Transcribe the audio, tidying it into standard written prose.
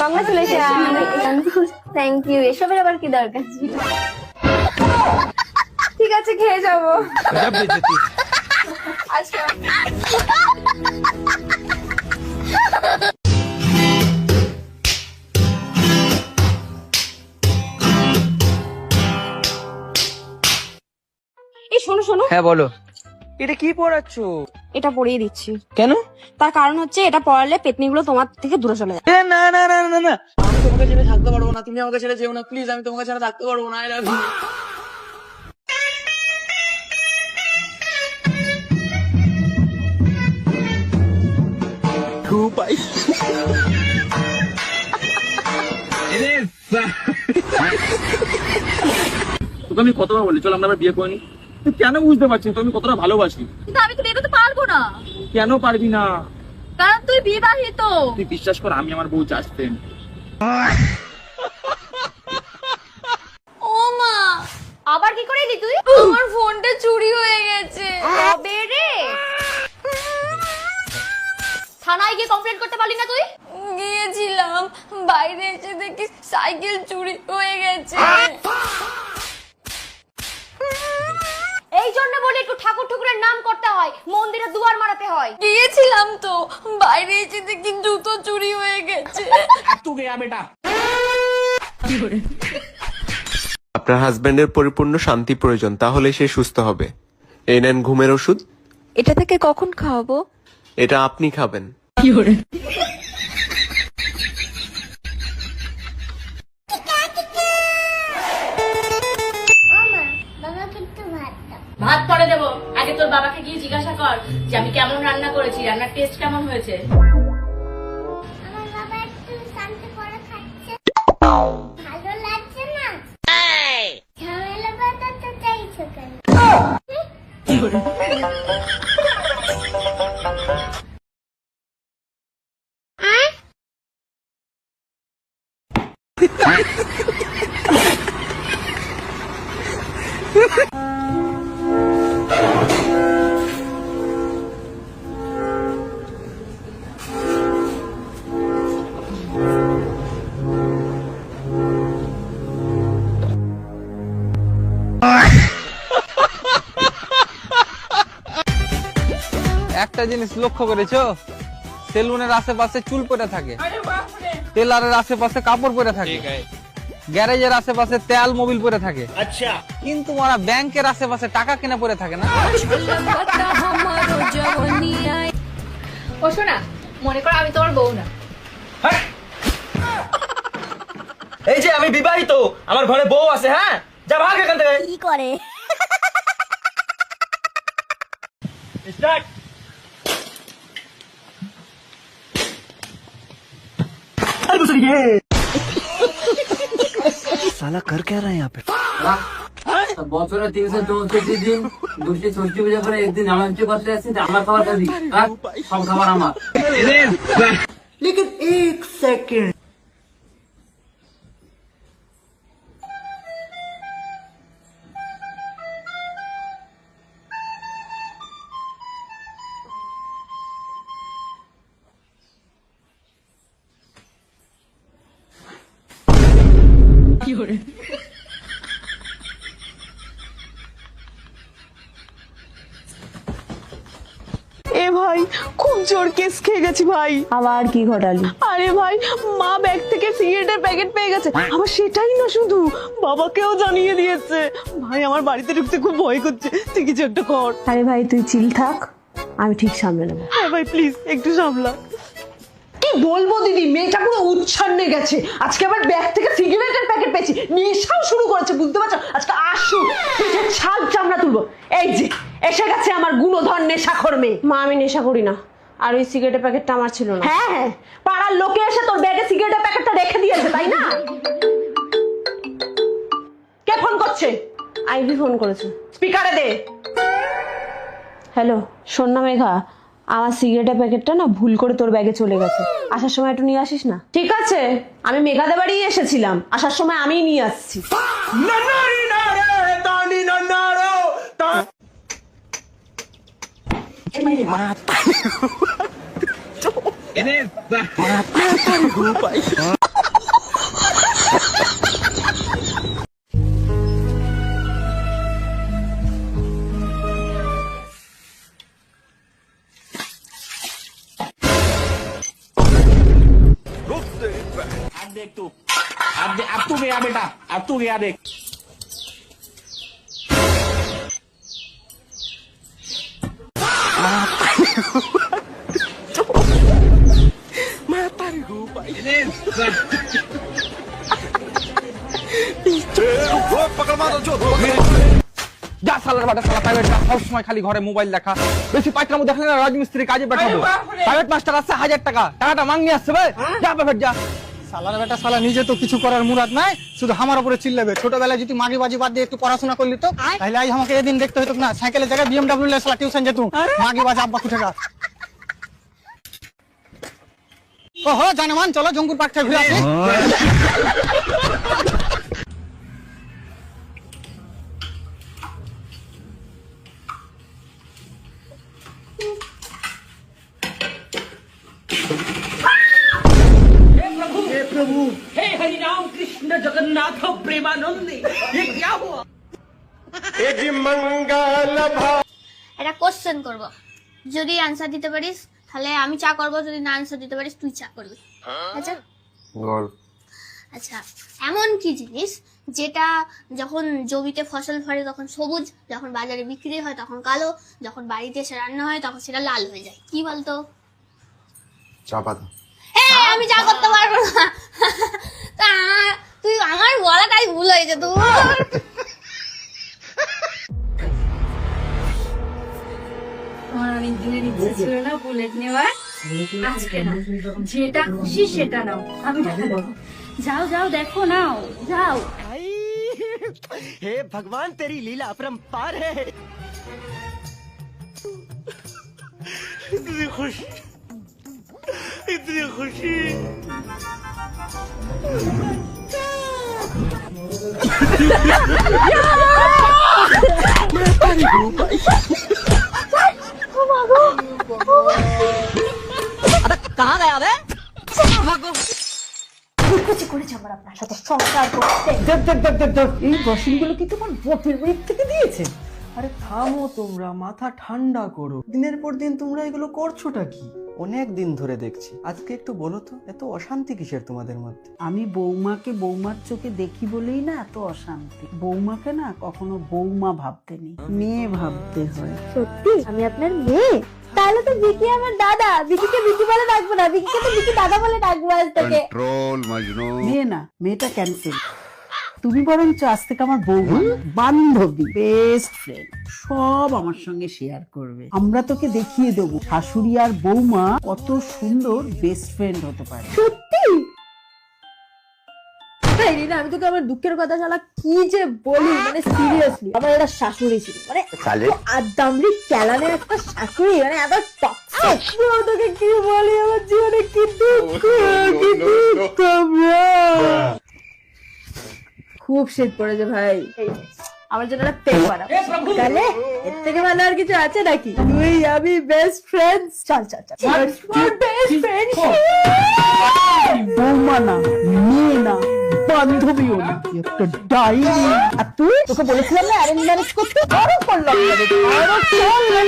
Congratulation. Thank you. এসবের আবার কি দরকার ছিল? ঠিক আছে, খেয়ে যাবো। আচ্ছা। এই শোনো শোনো। হ্যাঁ বলো। এটা কি পড়াচ্ছ? এটা পড়িয়ে দিচ্ছি। কেন? তার কারণ হচ্ছে এটা পড়ালে পেতনিগুলো তোমার থেকে দূরে চলে যায়। না না না না না, আমি তোমাকে ছেড়ে থাকতে পারবো না। তুমি আমাকে ছেড়ে যেও না প্লিজ। আমি তোমাকে ছেড়ে থাকতে পারবো না। I love you. তোকে আমি কতবার বলি চল আমরা বিয়ে করিনি, তুই কেন বুঝতে পারছিস তো আমি কতটা ভালোবাসি? কিন্তু আমি তো বিয়ে করতে পারবো না, কেন পারবি না? কারণ তুই বিবাহিত। তুই বিশ্বাস কর আমি আমার বউ চাচ্ছেন। ও মা, আবার কি করে এলি তুই? আমার ফোনটা চুরি হয়ে গেছে। কবে রে? থানায় গিয়ে কমপ্লেন করতে পারলি না তুই? গিয়েছিলাম, বাইরে এসে দেখি সাইকেল চুরি হয়ে গেছে। এই জন্য বলি একটু ঠাকুর ঠুকুরের নাম করতে হয়, মন্দিরে দুয়ার মারাতে হয়। গিয়েছিলাম তো, বাইরে এসে দেখি জুতো চুরি হয়ে গেছে। তুই গিয়া বেটা। আপনার হাজবেন্ডের পরিপূর্ণ শান্তি প্রয়োজন, তাহলে সে সুস্থ হবে। এই নেন ঘুমের ওষুধ। এটা থেকে কখন খাওয়াবো? এটা আপনি খাবেন। ভাত পরে দেবো, আগে তোর বাবাকে গিয়ে জিজ্ঞাসা কর যে আমি কেমন রান্না করেছি, রান্নার টেস্ট কেমন হয়েছে। আমার বাবা একটু শান্ত করে খাচ্ছে, ভালো লাগছে না? ঝামেলা বাঁধাতে চাইছো কেন? একটা জিনিস লক্ষ্য করেছো? সেলুনের আশেপাশে চুল পড়ে থাকে, টেলারের আশেপাশে কাপড় পরে থাকে, গ্যারেজের আশেপাশে তেল মোবিল পরে থাকে, আচ্ছা, কিন্তু ওরা ব্যাংকের আশেপাশে টাকা কিনে পরে থাকে না। ও শোনা, মনে করো আমি তোমার বউ না। এই যে আমি বিবাহিত, আমার ঘরে বউ আছে। হ্যাঁ, যা ভাগ এখান থেকে। কি করে? স্টার্ট। साला कर क्या रहा है यहाँ पे? বছরে 364 দিন 260 পূজা করে একদিন জামাইচি করতে আসছি, আমার খাবার খাবি? সব খাবার আমার। लेकिन एक सेकंड, এ ভাই খুব জোর কেস খেয়ে গেছি ভাই। আবার কি ঘটালি? আরে ভাই, মা ব্যাগ থেকে সিগারেটের প্যাকেট পেয়ে গেছে, আবার সেটাই না শুধু বাবাকেও জানিয়ে দিয়েছে। ভাই আমার বাড়িতে ঢুকতে খুব ভয় করছে, তুই কিছু একটা কর। আরে ভাই তুই চিল থাক, আমি ঠিক সামলে নেবো। হ্যাঁ ভাই প্লিজ একটু সামলা। কি বলবো দিদি, মেয়েটা পুরো উচ্ছন্নে গেছে। আজকে আবার ব্যাগ থেকে সিগারেটের প্যাকেট পেয়েছি, নেশাও শুরু করেছে, বুঝতে পারছো? আজকে আসু পিঠের ছাল চামড়া তুলবো। এই যে এসে গেছে আমার গুণধর নেশাখোর মেয়ে। মা আমি নেশা করি না, আর ওই সিগারেটের প্যাকেটটা আমার ছিল না। হ্যাঁ হ্যাঁ, পাড়ার লোকে এসে তোর ব্যাগে সিগারেটের প্যাকেটটা রেখে দিয়েছে, তাই না? কে ফোন করছে? আইভি ফোন করেছে। স্পিকারে দে। হ্যালো, শোন না মেঘা, আমার সিগারেটের প্যাকেটটা না ভুল করে তোর ব্যাগে চলে গেছে, আসার সময় একটু নিয়ে আসিস না? ঠিক আছে, আমি মেঘাদের বাড়ি এসেছিলাম, আসার সময় আমিই নিয়ে আসছি। এনে देख तू, अब तू गया बेटा, अब तू गया देख। যা শালার বাটা শালা প্রাইভেট সব সময় খালি ঘরে মোবাইল দেখা, বেশি পাইটামো দেখলে না রাজমিস্ত্রি কাজে পাঠাবো। প্রাইভেট মাস্টার আসছে 1000 টাকা, টাকাটা মাঙ্গি আসছে ভাই, যা প্রাইভেট যা। সালার বেটা শালা নিজে তো কিছু করার মুরাদ নাই, শুধু আমার উপরে চিল্লাবে। ছোটবেলায় যদি মাগি বাজি বাদ দিয়ে একটু পড়াশোনা করলি তো তাহলে আজ আমাকে এদিন দেখতে হতো না, সাইকেলের জায়গায় BMW লে শালা টিউশন যেতুম। মাগি বাজি আব্বা কুঠেগা। ওহো জানেমান, চলো জঙ্গুর পার্ক থেকে ঘুরে আসি। একটা কোশ্চেন করব, যদি আনসার দিতে পারিস তাহলে আমি চা করব, যদি না আনসার দিতে পারিস তুই চা করবি। আচ্ছা আচ্ছা, এমন কি জিনিস যেটা যখন জমিতে ফসল ফলে তখন সবুজ, যখন বাজারে বিক্রি হয় তখন কালো, যখন বাড়িতে এসে রান্না হয় তখন সেটা লাল হয়ে যায়? কি বলতো? চা পাতা। হ্যাঁ, আমি চা করতে পারবো না। তা তুই আমার বলাটাই ভুল হয়েছে তোর। আমার অনেক দিনের ইচ্ছে ছিল না বুলেট নেওয়ার, আজকে না, যেটা খুশি সেটা নাও, আমি টাকা দেবো। যাও যাও দেখো, নাও যাও। हे भगवान तेरी लीला अपरंपार है। इतनी खुशी, इतनी खुशी। कहाँ गया बे? কিছু করেছে আমার আপনার সাথে সংসার করতে। এই বসিনগুলো কি তোমার বটের বাড়ি থেকে দিয়েছে? আরে থামো তোমরা, মাথা ঠান্ডা করো। দিনের পর দিন তোমরা এগুলো করছোটা কি? অনেক দিন ধরে দেখছি, আজকে একটু বলো তো এত অশান্তি কিসের তোমাদের মধ্যে? আমি বৌমাকে বৌমার চোখে দেখি বলেই না এত অশান্তি। বৌমাকে না কখনো বৌমা ভাবতে নেই, মেয়ে ভাবতে হয়। সত্যি আমি আপনার মেয়ে? তাহলে তো বিকি আমার দাদা। বিকিকে বিকি বলে ডাকবো না, বিকিকে তো বিকি দাদা বলে ডাকবো আজ থেকে। মেয়ে না, মেয়েটা ক্যান্সেল। তুমি বরঞ্চ আজ থেকে আমার বৌমা, বান্ধবী, বেস্ট ফ্রেন্ড, সব আমার সঙ্গে শেয়ার করবে। আমরা তোকে দেখিয়ে দেবো শাশুড়ি আর বৌমা কত সুন্দর বেস্ট ফ্রেন্ড হতে পারে। সত্যি? আমি তোকে আমার দুঃখের কথা শালা কি যে বলি, মানে সিরিয়াসলি আমার একটা শাশুড়ি ছিল, মানে আদামরি ক্যালানের একটা শাশুড়ি, মানে এত টক্সিক। তোকে কি বলি, আমার জীবনে কি দুঃখ, কি দুঃখ। খুব শীত পড়েছে ভাই, আমার জন্য একটা পেন বানাও। তাহলে এর থেকে ভালো আর কিছু আছে নাকি? তুই আমি বেস্ট ফ্রেন্ডস, চল চল চল, বেস্ট ফ্রেন্ড। বৌমা না, মেয়ে না, বান্ধবীও না, একটা ডাইনি। আর তুই, তোকে বলেছিলাম না অ্যারেঞ্জ ম্যারেজ করতে, আরো করলাম, আরো করলাম।